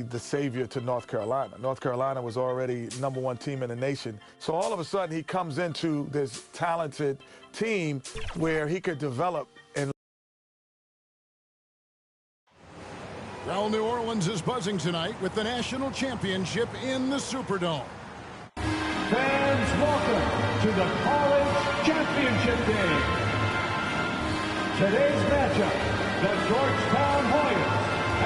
the savior to North Carolina. North Carolina was already #1 team in the nation. So all of a sudden he comes into this talented team where he could develop and Well, New Orleans is buzzing tonight with the national championship in the Superdome. Fans, welcome to the college championship game. Today's matchup, the Georgetown Hoyas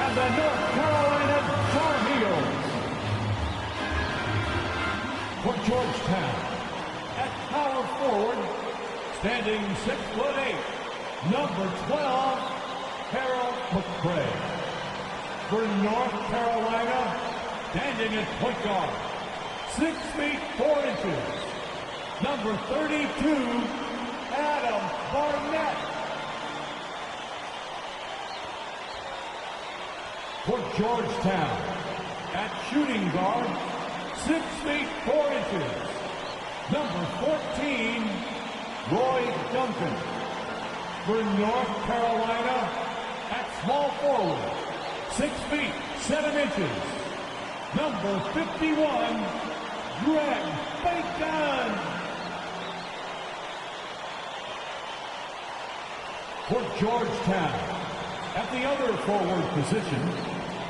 and the North Carolina Tar Heels. For Georgetown, at power forward, standing 6'8", number 12, Harold McCray. For North Carolina, standing at point guard, 6 feet 4 inches, number 32, Adam Barnett. For Georgetown, at shooting guard, 6 feet 4 inches, number 14, Roy Duncan. For North Carolina, at small forward, 6 feet 7 inches, number 51, Greg Bacon. For Georgetown, at the other forward position,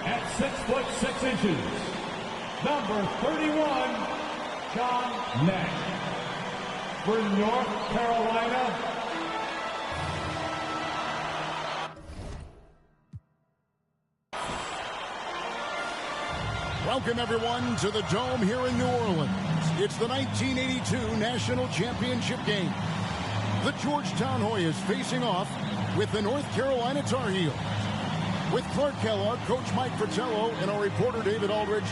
at 6'6" number 31, John Nash. For North Carolina, Welcome, everyone, to the Dome here in New Orleans. It's the 1982 National Championship game. The Georgetown Hoyas facing off with the North Carolina Tar Heels. With Clark Kellogg, Coach Mike Fratello, and our reporter David Aldridge,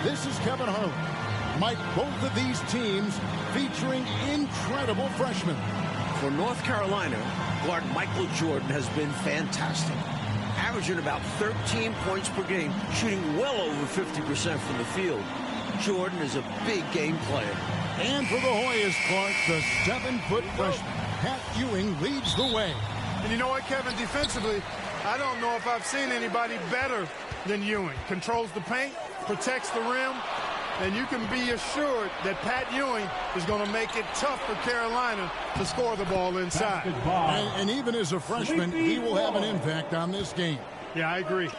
this is Kevin Harlan. Mike, both of these teams featuring incredible freshmen. For North Carolina, guard Michael Jordan has been fantastic. Averaging about 13 points per game, shooting well over 50% from the field. Jordan is a big game player. And for the Hoyas, Clark, the 7-foot freshman, Pat Ewing, leads the way. And you know what, Kevin, defensively, I don't know if I've seen anybody better than Ewing. Controls the paint, protects the rim, and you can be assured that Pat Ewing is going to make it tough for Carolina to score the ball inside. And even as a freshman, he will have an impact on this game. Yeah, I agree.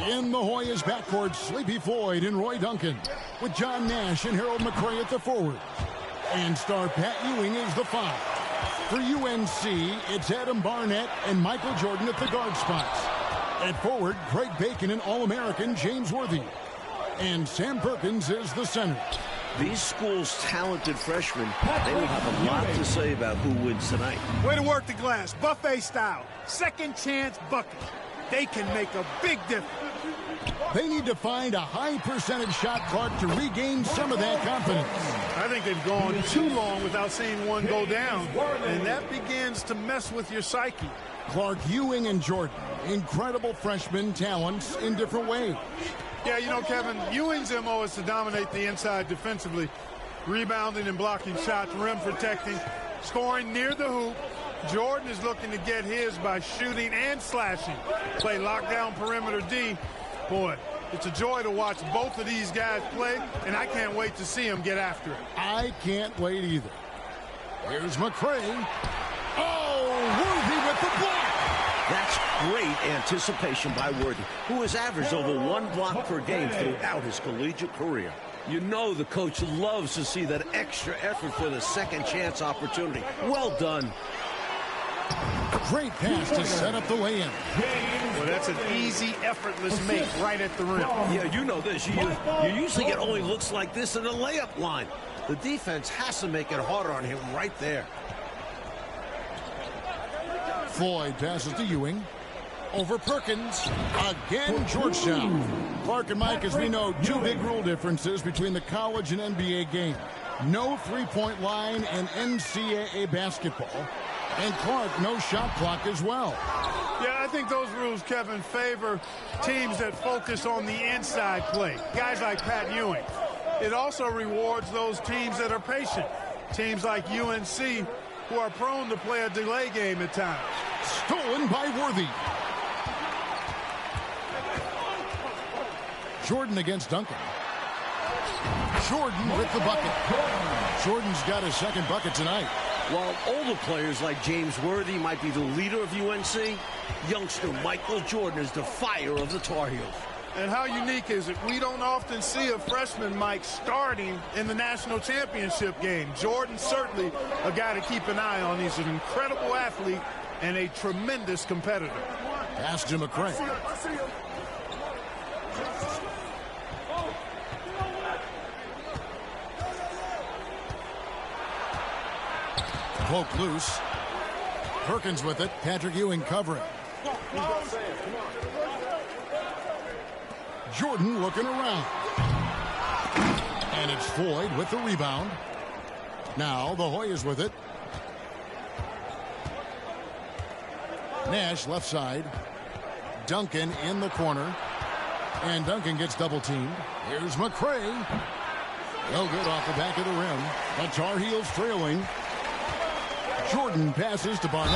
In the Hoyas backcourt, Sleepy Floyd and Roy Duncan, with John Nash and Harold McCray at the forward. And star Pat Ewing is the 5. For UNC, it's Adam Barnett and Michael Jordan at the guard spots. At forward, Craig Bacon and All-American James Worthy. And Sam Perkins is the center. These schools' talented freshmen, they will have a lot to say about who wins tonight. Way to work the glass, buffet style. Second chance bucket. They can make a big difference. They need to find a high percentage shot, Clark, to regain some of that confidence. I think they've gone too long without seeing one go down, and that begins to mess with your psyche. Clark, Ewing, and Jordan, incredible freshman talents in different ways. Yeah, you know, Kevin, Ewing's MO is to dominate the inside defensively, rebounding and blocking shots, rim protecting, scoring near the hoop. Jordan is looking to get his by shooting and slashing. Play lockdown perimeter D. Boy, it's a joy to watch both of these guys play, and I can't wait to see them get after it. I can't wait either. Here's McCray. Oh, Worthy with the block. That's great anticipation by Worthy, who has averaged over 1 block per game throughout his collegiate career. You know the coach loves to see that extra effort for the second chance opportunity. Well done. Great pass to set up the lay-in. Well, that's an easy, effortless make right at the rim. Yeah, you know this. You usually get only looks like this in the layup line. The defense has to make it harder on him right there. Floyd passes to Ewing. Over Perkins. Again, Georgetown. Clark and Mike, as we know, 2 big rule differences between the college and NBA game. No three-point line in NCAA basketball. And Clark, no shot clock as well. Yeah, I think those rules, Kevin, favor teams that focus on the inside play. Guys like Pat Ewing. It also rewards those teams that are patient. Teams like UNC, who are prone to play a delay game at times. Stolen by Worthy. Jordan against Duncan. Jordan with the bucket. Jordan's got his second bucket tonight. While older players like James Worthy might be the leader of UNC, youngster Michael Jordan is the fire of the Tar Heels. And how unique is it? We don't often see a freshman, Mike, starting in the national championship game. Jordan certainly a guy to keep an eye on. He's an incredible athlete and a tremendous competitor. Pass to McCray. Poke loose. Perkins with it. Patrick Ewing covering. Jordan looking around. And it's Floyd with the rebound. Now the Hoyas with it. Nash left side. Duncan in the corner. And Duncan gets double teamed. Here's McCray. No good off the back of the rim. The Tar Heels trailing. Jordan passes to Barnett.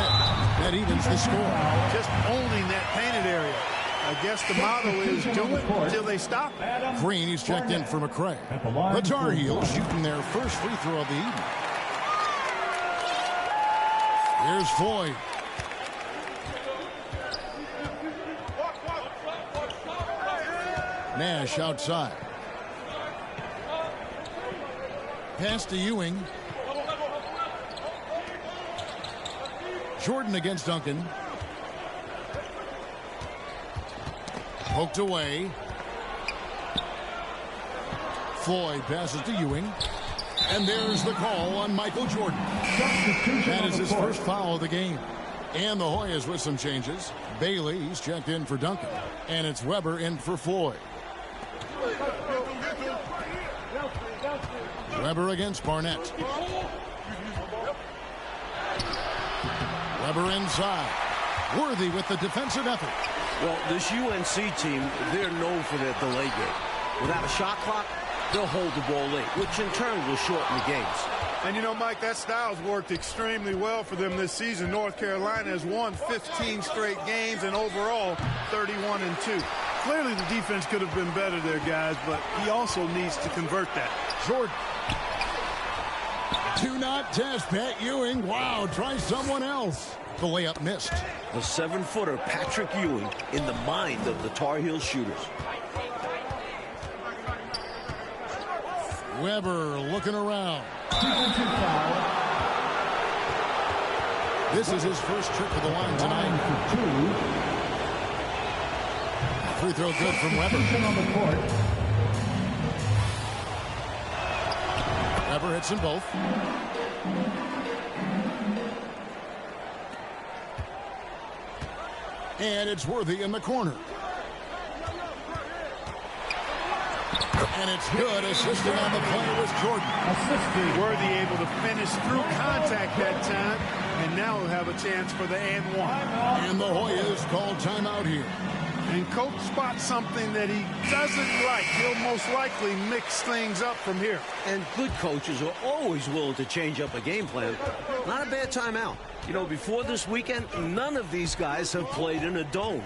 That evens the score. Just owning that painted area. I guess the motto is do it until they stop it. Green, he's checked in for McCray. The Tar Heels shooting their first free throw of the evening. Here's Floyd. Nash outside. Pass to Ewing. Jordan against Duncan. Poked away. Floyd passes to Ewing. And there's the call on Michael Jordan. That is his first foul of the game. And the Hoyas with some changes. Bailey, he's checked in for Duncan. And it's Weber in for Floyd. Weber against Barnett. Weber inside. Worthy with the defensive effort. Well, this UNC team, they're known for their delay game. Without a shot clock, they'll hold the ball late, which in turn will shorten the games. And you know, Mike, that style's worked extremely well for them this season. North Carolina has won 15 straight games and overall 31-2. Clearly the defense could have been better there, guys, but he also needs to convert that. Jordan. Do not test Pat Ewing. Wow, try someone else. The layup missed. The 7-footer Patrick Ewing in the mind of the Tar Heel shooters. Weber looking around. This is his first trip to the line tonight. Free throw good from Weber. Weber hits them both. And it's Worthy in the corner. And it's good. Assisting on the play was Jordan. Worthy able to finish through contact that time. And now he'll have a chance for the and one. And the Hoyas called timeout here. And coach spots something that he doesn't like. He'll most likely mix things up from here. And good coaches are always willing to change up a game plan. Not a bad timeout. You know, before this weekend, none of these guys have played in a dome.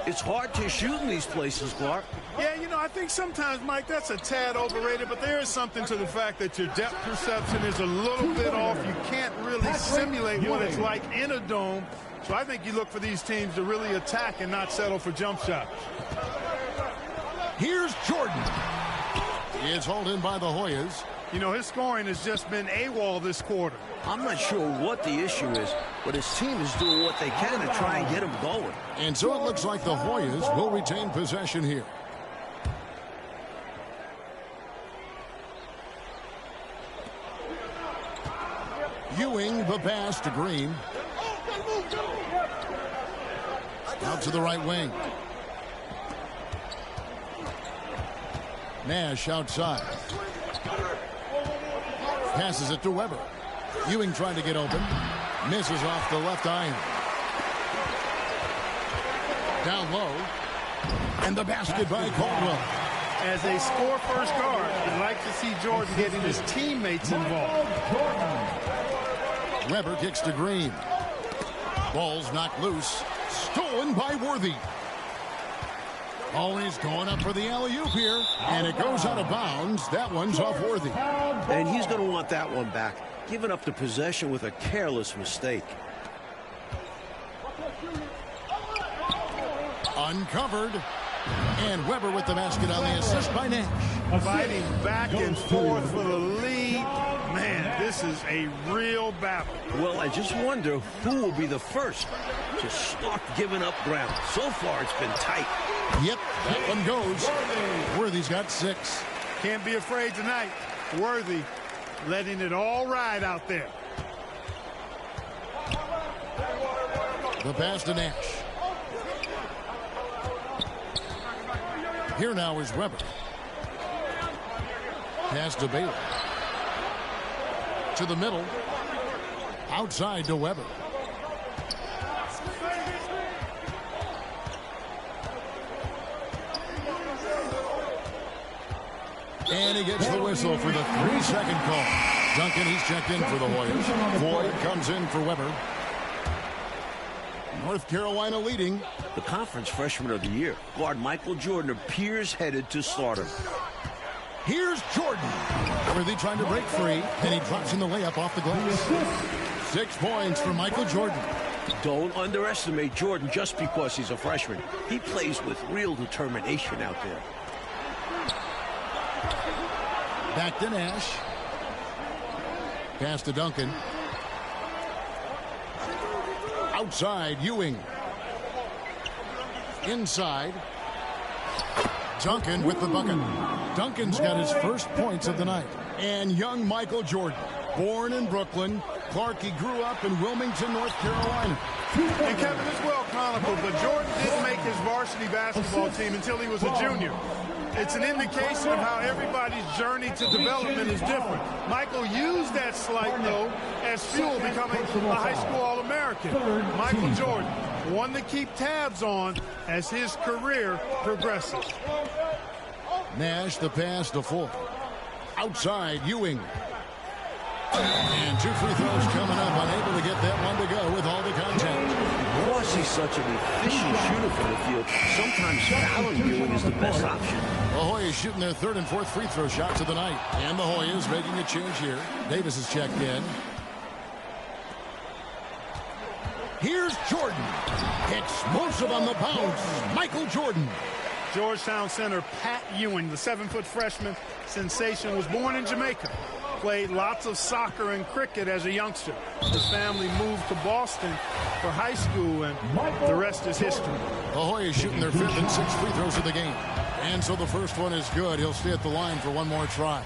It's hard to shoot in these places, Clark. Yeah, you know, I think sometimes, Mike, that's a tad overrated, but there is something to the fact that your depth perception is a little bit off. You can't really simulate what it's like in a dome. So I think you look for these teams to really attack and not settle for jump shots. Here's Jordan. It's hauled in by the Hoyas. You know, his scoring has just been AWOL this quarter. I'm not sure what the issue is, but his team is doing what they can to try and get him going. And so it looks like the Hoyas will retain possession here. Ewing the pass to Green. Out to the right wing. Nash outside. Passes it to Weber. Ewing trying to get open. Misses off the left iron. Down low. And the basket by Caldwell. As a score-first guard, you'd like to see Jordan getting his teammates involved. Weber kicks to Green. Ball's knocked loose. Stolen by Worthy. Oh, he's going up for the alley-oop here. And it goes out of bounds. That one's off Worthy. And he's going to want that one back. Giving up the possession with a careless mistake. Uncovered. And Weber with the basket on the assist by Nash. Fighting back and forth for the lead. Man, this is a real battle. Well, I just wonder who will be the first to start giving up ground. So far, it's been tight. Yep, that one goes. Worthy's got 6. Can't be afraid tonight. Worthy letting it all ride out there. The pass to Nash. Here now is Weber. Pass to Baylor. To the middle. Outside to Weber. And he gets the whistle for the 3-second call. Duncan, he's checked in for the Hoyas. Floyd comes in for Weber. North Carolina leading. The conference freshman of the year, guard Michael Jordan, appears headed to stardom. Here's Jordan. Worthy trying to break free, and he drops in the layup off the glass. 6 points for Michael Jordan. Don't underestimate Jordan just because he's a freshman. He plays with real determination out there. Back to Nash. Pass to Duncan. Outside, Ewing. Inside. Duncan with the bucket. Duncan's got his first points of the night. And young Michael Jordan, born in Brooklyn. Clark, he grew up in Wilmington, North Carolina. And Kevin, it's well chronicled, but Jordan didn't make his varsity basketball team until he was a junior. It's an indication of how everybody's journey to development is different. Michael used that slight, though, as fuel becoming a high school All-American. Michael Jordan, one to keep tabs on as his career progresses. Nash, the pass to Floyd. Outside, Ewing. And 2 free throws coming up, unable to get that one to go with all the contact. Because he's such an efficient shooter from the field, sometimes fouling Ewing is the best option. The Hoyas shooting their 3rd and 4th free throw shots of the night. And the Hoyas making a change here. Davis is checked in. Here's Jordan. Explosive on the bounce. Michael Jordan. Georgetown center Pat Ewing, the 7-foot freshman sensation, was born in Jamaica. Played lots of soccer and cricket as a youngster. His family moved to Boston for high school, and the rest is history. The Hoyas shooting their 5th and 6th free throws of the game. And so the first one is good. He'll stay at the line for one more try.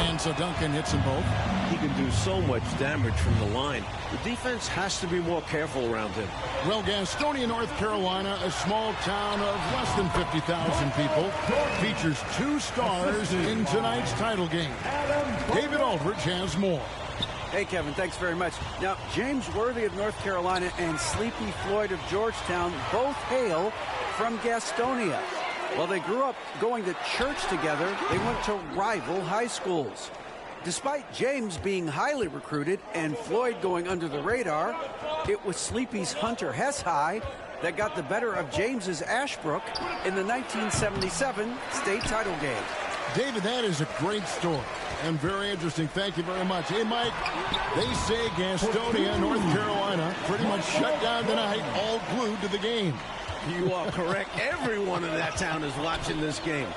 And so Duncan hits them both. He can do so much damage from the line. The defense has to be more careful around him. Well, Gastonia, North Carolina, a small town of less than 50,000 people, features 2 stars in tonight's title game. David Aldridge has more. Hey, Kevin, thanks very much. Now, James Worthy of North Carolina and Sleepy Floyd of Georgetown both hail from Gastonia. While they grew up going to church together, they went to rival high schools. Despite James being highly recruited and Floyd going under the radar, it was Sleepy's Hunter Hess High that got the better of James's Ashbrook in the 1977 state title game. David, that is a great story and very interesting. Thank you very much. Hey, Mike, they say Gastonia, North Carolina, pretty much shut down tonight, all glued to the game. You are correct. Everyone in that town is watching this game.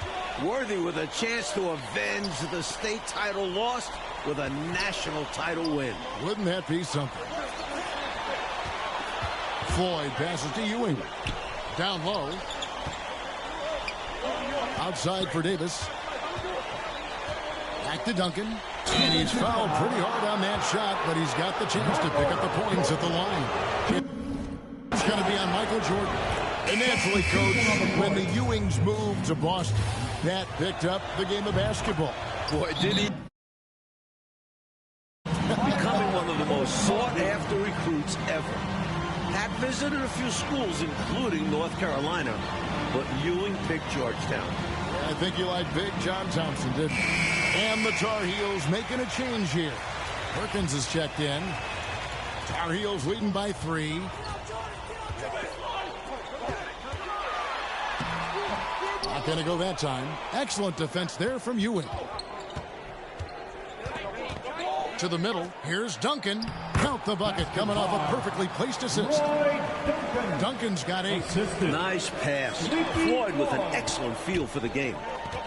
Worthy with a chance to avenge the state title lost with a national title win. Wouldn't that be something? Floyd passes to Ewing. Down low. Outside for Davis. Back to Duncan. And he's fouled pretty hard on that shot, but he's got the chance to pick up the points at the line. It's going to be on Michael Jordan. And naturally, Coach, when the Ewings moved to Boston, that picked up the game of basketball. Boy, did he. Becoming one of the most sought-after recruits ever. Had visited a few schools, including North Carolina, but Ewing picked Georgetown. I think you like Big John Thompson, didn't you? And the Tar Heels making a change here. Perkins is checked in. Tar Heels leading by 3. Not going to go that time. Excellent defense there from Ewing. To the middle. Here's Duncan. Count the bucket coming off a perfectly placed assist. Duncan's got 8. Nice pass. Floyd with an excellent feel for the game.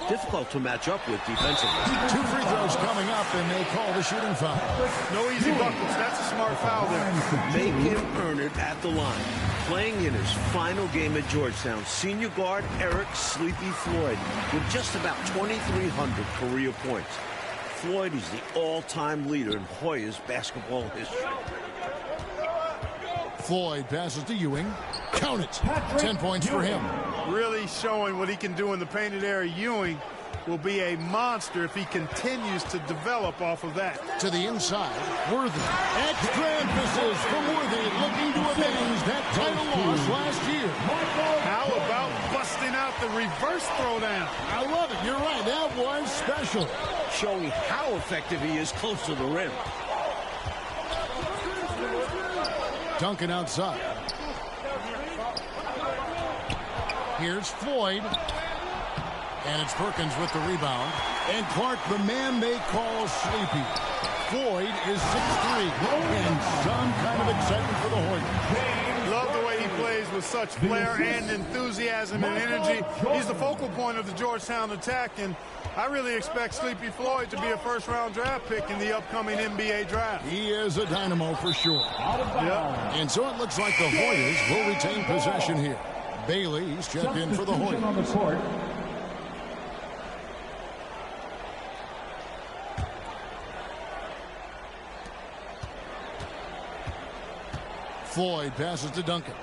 Difficult to match up with defensively. 2 free throws coming up, and they call the shooting foul. No easy buckets. That's a smart foul there. Make him earn it at the line. Playing in his final game at Georgetown, senior guard Eric Sleepy Floyd with just about 2,300 career points. Floyd is the all-time leader in Hoyas basketball history. Floyd passes to Ewing. Count it. 10 points for him. Really showing what he can do in the painted area. Ewing will be a monster if he continues to develop off of that. To the inside, Worthy. Extra emphasis from Worthy, looking to avenge that title loss last year. How about busting out the reverse throwdown? I love it. You're right. That was special. Showing how effective he is close to the rim. Duncan outside. Here's Floyd. And it's Perkins with the rebound. And Clark, the man they call Sleepy. Floyd is 6'3". And some kind of excitement for the Hoyas. Love the way he plays with such flair and enthusiasm and energy. He's the focal point of the Georgetown attack, and I really expect Sleepy Floyd to be a first-round draft pick in the upcoming NBA draft. He is a dynamo for sure. Yeah. And so it looks like the Hoyas will retain possession here. Bailey's checked in for the Hoyas. Floyd passes to Duncan.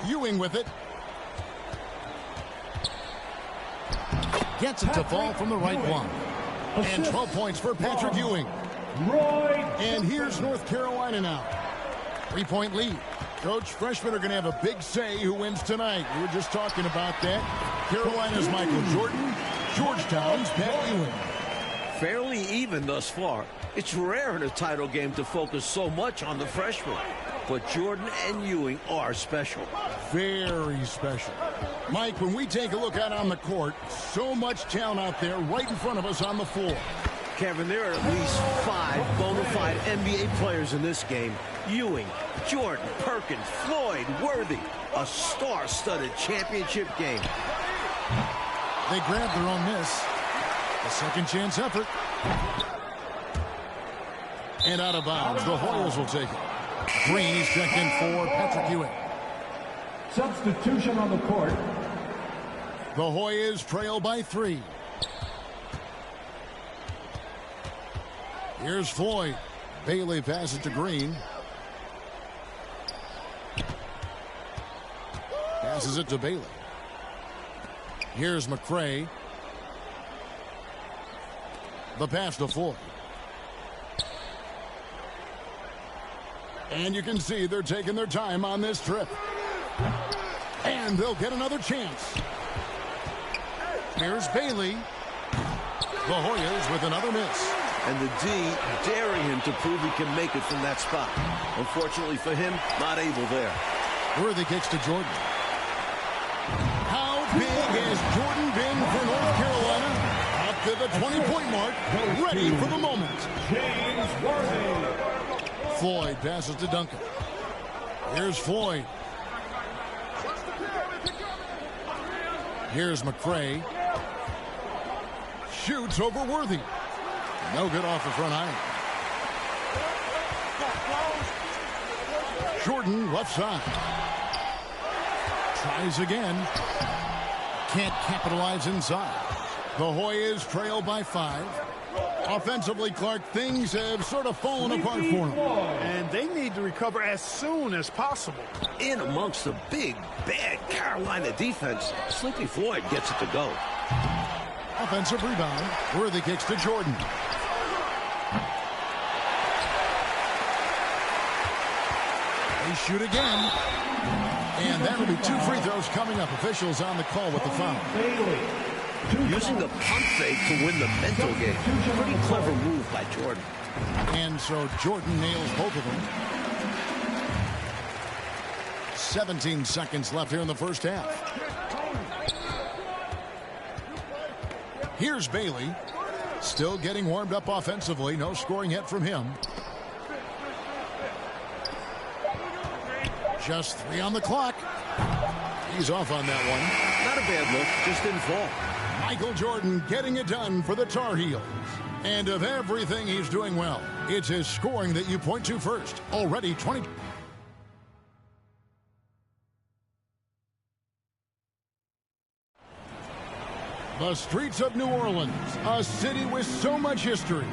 Ewing with it. Gets it to fall from the right block. And 12 points for Patrick Ewing. And here's North Carolina now. 3-point lead. Coach, freshmen are going to have a big say who wins tonight. We were just talking about that. Carolina's Michael Jordan. Georgetown's Pat Ewing. Fairly even thus far. It's rare in a title game to focus so much on the freshmen. But Jordan and Ewing are special. Very special. Mike, when we take a look out on the court, so much talent out there right in front of us on the floor. Kevin, there are at least 5 bona fide NBA players in this game. Ewing, Jordan, Perkins, Floyd, Worthy. A star-studded championship game. They grabbed their own miss. A second chance effort. And out of bounds. The Hoyas will take it. Green is checked in for Patrick Ewing. Substitution on the court. The Hoyas trail by 3. Here's Floyd. Bailey passes to Green. Passes it to Bailey. Here's McCray. The pass to Floyd. And you can see they're taking their time on this trip. And they'll get another chance. Here's Bailey. The Hoyas with another miss. And the D daring him to prove he can make it from that spot. Unfortunately for him, not able there. Worthy kicks to Jordan. How big has Jordan been for North Carolina? Up to the 20-point mark, ready for the moment. James Worthy. Floyd passes to Duncan. Here's Floyd. Here's McCray. Shoots over Worthy. No good off the front iron. Jordan left side. Tries again. Can't capitalize inside. The Hoyas trail by 5. Offensively, Clark, things have sort of fallen apart for them. And they need to recover as soon as possible. In amongst the big, bad Carolina defense, Sleepy Floyd gets it to go. Offensive rebound. Worthy kicks to Jordan. They shoot again. And that'll be 2 free throws coming up. Officials on the call with the foul. Using the pump fake to win the mental game. Pretty clever move by Jordan. And so Jordan nails both of them. 17 seconds left here in the first half. Here's Bailey. Still getting warmed up offensively. No scoring yet from him. Just 3 on the clock. He's off on that one. Not a bad look, just didn't fall. Michael Jordan getting it done for the Tar Heels. And of everything he's doing well, it's his scoring that you point to first. Already 20. The streets of New Orleans, a city with so much history.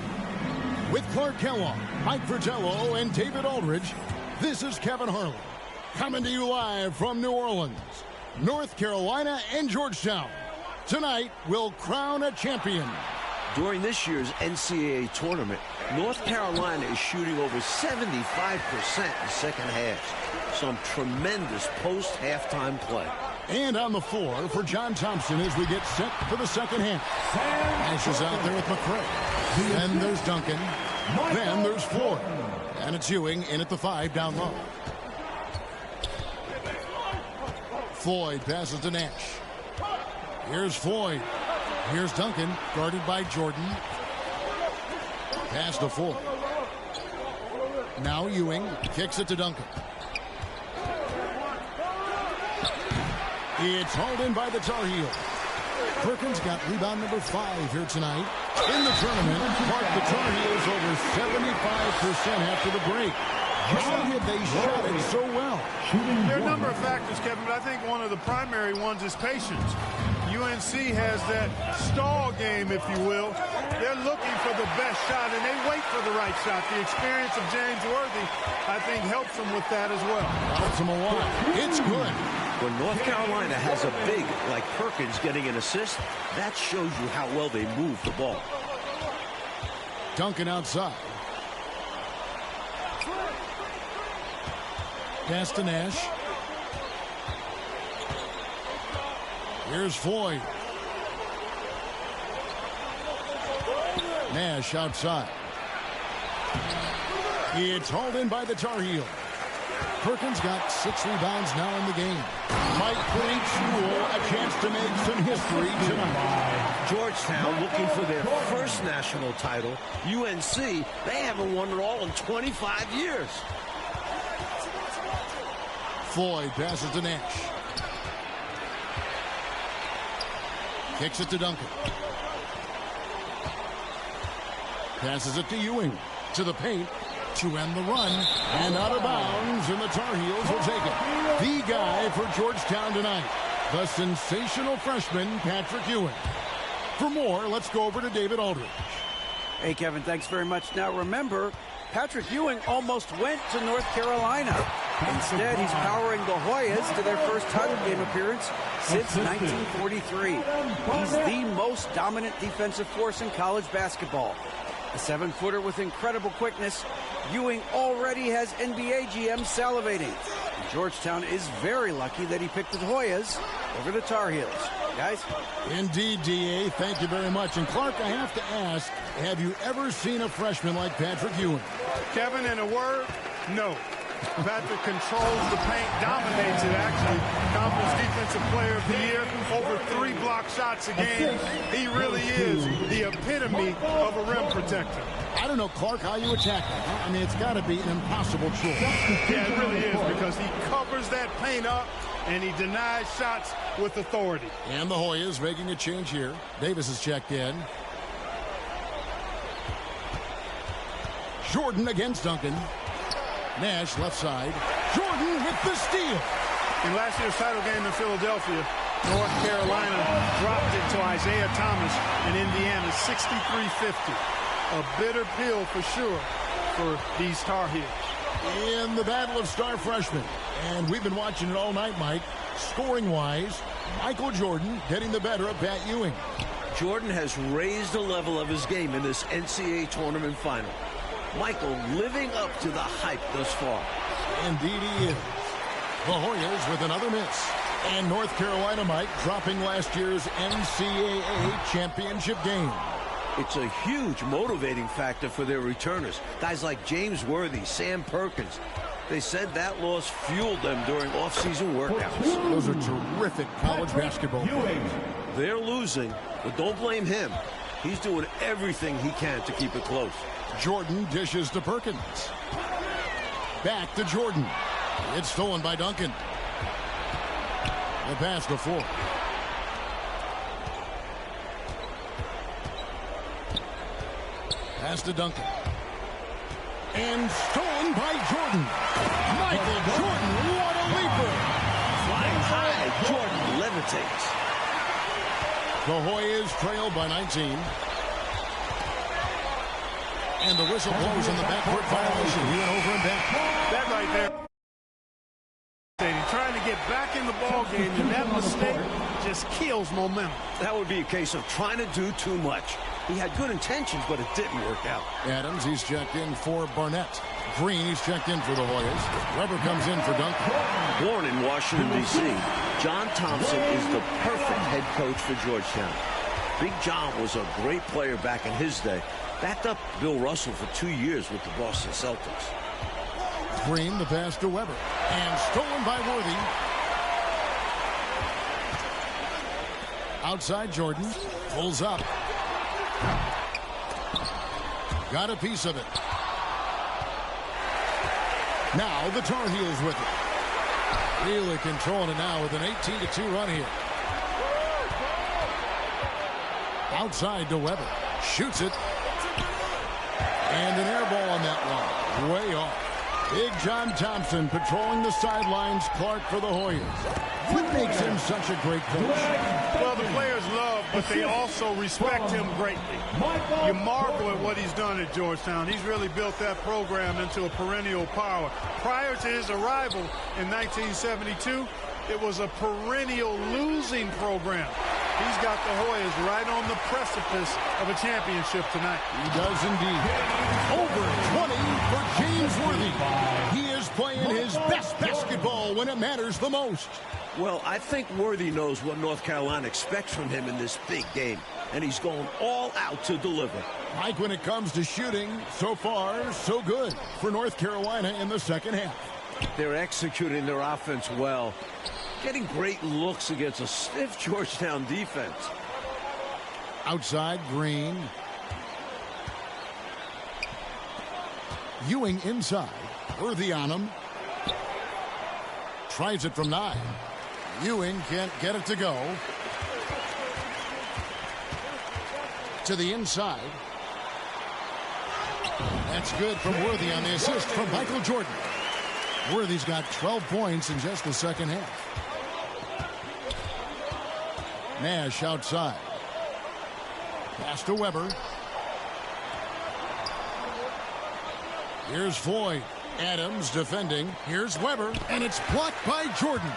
With Clark Kellogg, Mike Fratello, and David Aldridge, this is Kevin Harlan. Coming to you live from New Orleans, North Carolina and Georgetown. Tonight, we'll crown a champion. During this year's NCAA tournament, North Carolina is shooting over 75% in second halves. Some tremendous post-halftime play. And on the floor for John Thompson as we get set for the second half. Nash is out there with McCray. Then there's Duncan. Then there's Floyd. And it's Ewing in at the 5 down low. Floyd passes to Nash. Here's Floyd. Here's Duncan, guarded by Jordan. Pass to Floyd. Now Ewing kicks it to Duncan. It's hauled in by the Tar Heels. Perkins got rebound number 5 here tonight. In the tournament, marked the Tar Heels over 75% after the break. Why have they shot it so well? There are a number of factors, Kevin, but I think one of the primary ones is patience. UNC has that stall game, if you will. They're looking for the best shot, and they wait for the right shot. The experience of James Worthy, I think, helps them with that as well. Helps them a lot. It's good. When North Carolina has a big like Perkins getting an assist, that shows you how well they move the ball. Duncan outside. Pass to Nash. Here's Floyd. Nash outside. It's hauled in by the Tar Heels. Perkins got 6 rebounds now in the game. Might put each school a chance to make some history tonight. Georgetown looking for their first national title. UNC, they haven't won it all in 25 years. Floyd passes to Nash. Kicks it to Duncan. Passes it to Ewing. To the paint. To end the run. And out of bounds. And the Tar Heels will take it. The guy for Georgetown tonight. The sensational freshman, Patrick Ewing. For more, let's go over to David Aldridge. Hey, Kevin, thanks very much. Now, remember, Patrick Ewing almost went to North Carolina. Instead, he's powering the Hoyas to their first title game appearance since 1943. He's the most dominant defensive force in college basketball. A 7-footer with incredible quickness, Ewing already has NBA GMs salivating. And Georgetown is very lucky that he picked the Hoyas over the Tar Heels. Guys? Indeed, D.A. Thank you very much. And Clark, I have to ask, have you ever seen a freshman like Patrick Ewing? Kevin, in a word, no. Patrick controls the paint, dominates it actually. Conference Defensive Player of the Year, over 3 block shots a game. He really is the epitome of a rim protector. I don't know, Clark, how you attack that. I mean, it's got to be an impossible choice. Yeah, it really is, because he covers that paint up and he denies shots with authority. And the Hoyas making a change here. Davis is checked in. Jordan against Duncan. Nash left side. Jordan with the steal. In last year's title game in Philadelphia, North Carolina dropped it to Isaiah Thomas in Indiana, 63-50. A bitter pill for sure for these Tar Heels. In the battle of star freshmen. And we've been watching it all night, Mike. Scoring-wise, Michael Jordan getting the better of Pat Ewing. Jordan has raised the level of his game in this NCAA tournament final. Michael living up to the hype thus far. Indeed he is. The Hoyas with another miss. And North Carolina, Mike, dropping last year's NCAA championship game. It's a huge motivating factor for their returners. Guys like James Worthy, Sam Perkins. They said that loss fueled them during off-season workouts. Those are terrific college basketball players. They're losing, but don't blame him. He's doing everything he can to keep it close. Jordan dishes to Perkins. Back to Jordan. It's stolen by Duncan. The pass to Ford. Pass to Duncan. And stolen by Jordan. Michael Jordan, what a leaper! Flying high, Jordan levitates. The Hoyas trail by 19. And the whistle blows on the backcourt violation. He went over and back. That right there. Trying to get back in the ball game, and that mistake just kills momentum. That would be a case of trying to do too much. He had good intentions, but it didn't work out. Adams, he's checked in for Barnett. Green, he's checked in for the Hoyas. Weber comes in for Duncan. Born in Washington, D.C., John Thompson is the perfect head coach for Georgetown. Big John was a great player back in his day. Backed up Bill Russell for 2 years with the Boston Celtics. Green, the pass to Weber. And stolen by Worthy. Outside Jordan. Pulls up. Got a piece of it. Now the Tar Heels with it. Really controlling it now with an 18-2 run here. Outside to Weber. Shoots it. And an air ball on that one. Way off. Big John Thompson patrolling the sidelines. Clark for the Hoyas. What makes him such a great coach? Well, the players love, but they also respect him greatly. You marvel at what he's done at Georgetown. He's really built that program into a perennial power. Prior to his arrival in 1972, it was a perennial losing program. He's got the Hoyas right on the precipice of a championship tonight. He does indeed. Over 20 for James Worthy. He is playing his best basketball when it matters the most. Well, I think Worthy knows what North Carolina expects from him in this big game, and he's going all out to deliver. Mike, when it comes to shooting, so far, so good for North Carolina in the second half. They're executing their offense well. Getting great looks against a stiff Georgetown defense. Outside, Green. Ewing inside. Worthy on him. Tries it from 9. Ewing can't get it to go. To the inside. That's good from Worthy on the assist from Michael Jordan. Worthy's got 12 points in just the second half. Nash outside. Pass to Weber. Here's Floyd. Adams defending. Here's Weber. And it's blocked by Jordan.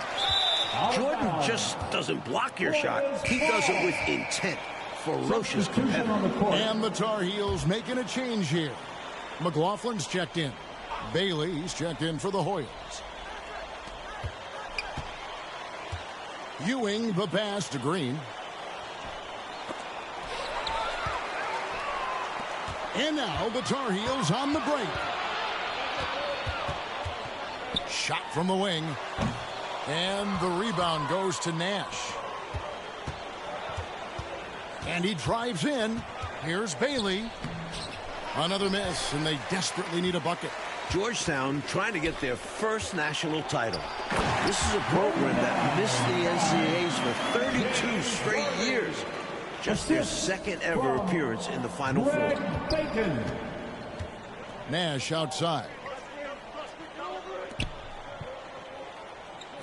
Jordan just doesn't block your shot. He does it with intent. Ferocious competitor. And the Tar Heels making a change here. McLaughlin's checked in. Bailey's checked in for the Hoyas. Ewing the pass to Green. And now the Tar Heels on the break. Shot from the wing. And the rebound goes to Nash. And he drives in. Here's Bailey. Another miss, and they desperately need a bucket. Georgetown trying to get their first national title. This is a program that missed the NCAAs for 32 straight years. Just their second ever appearance in the Final Four. Nash outside.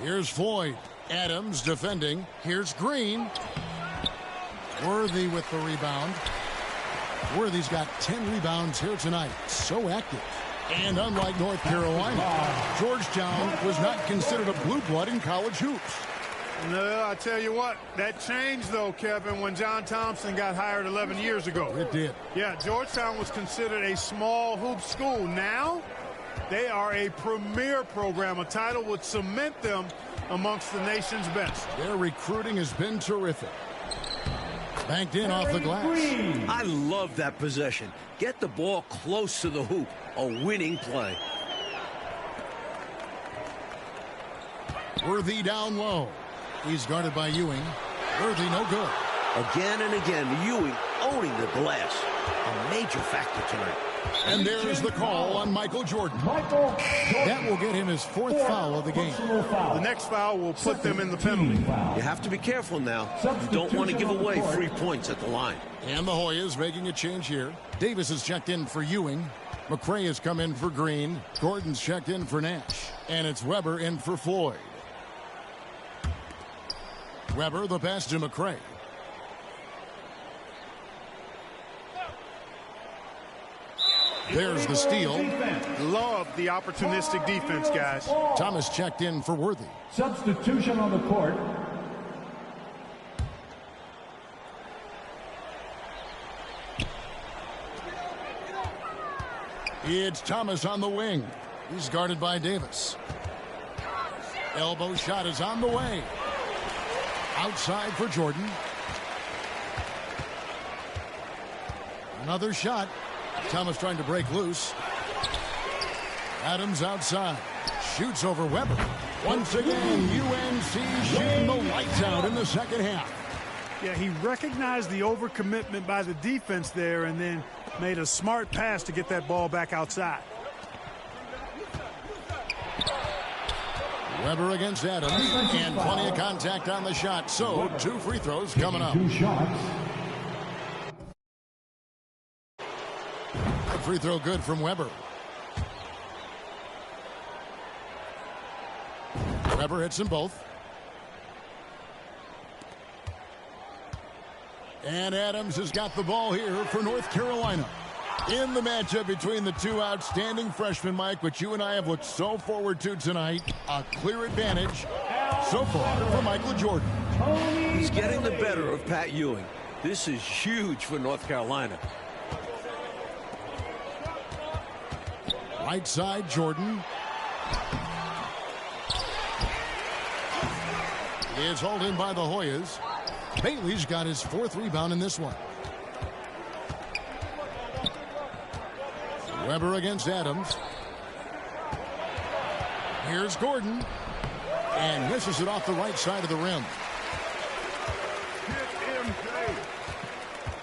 Here's Floyd. Adams defending. Here's Green. Worthy with the rebound. Worthy's got 10 rebounds here tonight. So active. And unlike North Carolina, Georgetown was not considered a blue blood in college hoops. No, I tell you what, that changed, though, Kevin, when John Thompson got hired 11 years ago. It did. Yeah, Georgetown was considered a small hoop school. Now, they are a premier program. A title would cement them amongst the nation's best. Their recruiting has been terrific. Banked in off the glass. I love that possession. Get the ball close to the hoop. A winning play. Worthy down low. He's guarded by Ewing. Worthy no good. Again and again, Ewing owning the glass. A major factor tonight. And there's the call on Michael Jordan. That will get him his 4th foul of the game. The next foul will put them in the penalty. You have to be careful now. You don't want to give away free points at the line. And the Hoyas making a change here. Davis has checked in for Ewing. McCray has come in for Green. Gordon's checked in for Nash. And it's Weber in for Floyd. Weber, the pass to McCray. There's the steal. Love the opportunistic defense, guys. Thomas checked in for Worthy. Substitution on the court. It's Thomas on the wing. He's guarded by Davis. Elbow shot is on the way. Outside for Jordan. Another shot. Thomas trying to break loose. Adams outside. Shoots over Weber. Once again, UNC shooting the lights out in the second half. Yeah, he recognized the overcommitment by the defense there and then made a smart pass to get that ball back outside. Weber against Adams, and plenty of contact on the shot. So, 2 free throws coming up. 2 shots. A free throw good from Weber. Weber hits them both. And Adams has got the ball here for North Carolina. In the matchup between the two outstanding freshmen, Mike, which you and I have looked so forward to tonight, a clear advantage so far for Michael Jordan. He's getting the better of Pat Ewing. This is huge for North Carolina. Right side, Jordan. Is hauled in by the Hoyas. Bailey's got his 4th rebound in this one. Weber against Adams. Here's Gordon. And misses it off the right side of the rim.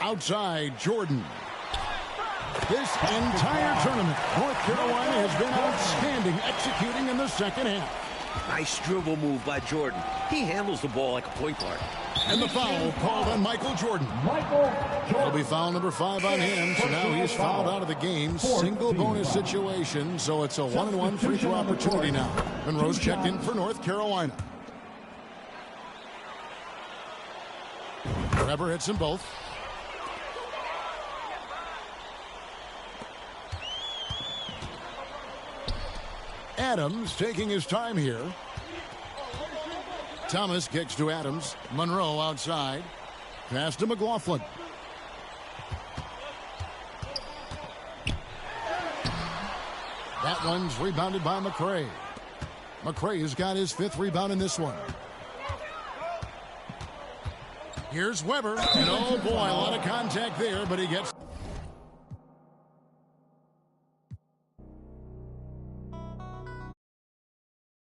Outside, Jordan. This entire tournament, North Carolina has been outstanding executing in the second half. Nice dribble move by Jordan. He handles the ball like a point guard. And the foul called on Michael Jordan. It'll be foul number 5 on him, so now he's fouled out of the game. Single bonus situation, so it's a 1-on-1 free throw opportunity now. Monroe's checked in for North Carolina. Weber hits them both. Adams taking his time here. Thomas kicks to Adams. Monroe outside. Pass to McLaughlin. That one's rebounded by McCray. McCray has got his 5th rebound in this one. Here's Weber. And oh boy, a lot of contact there, but he gets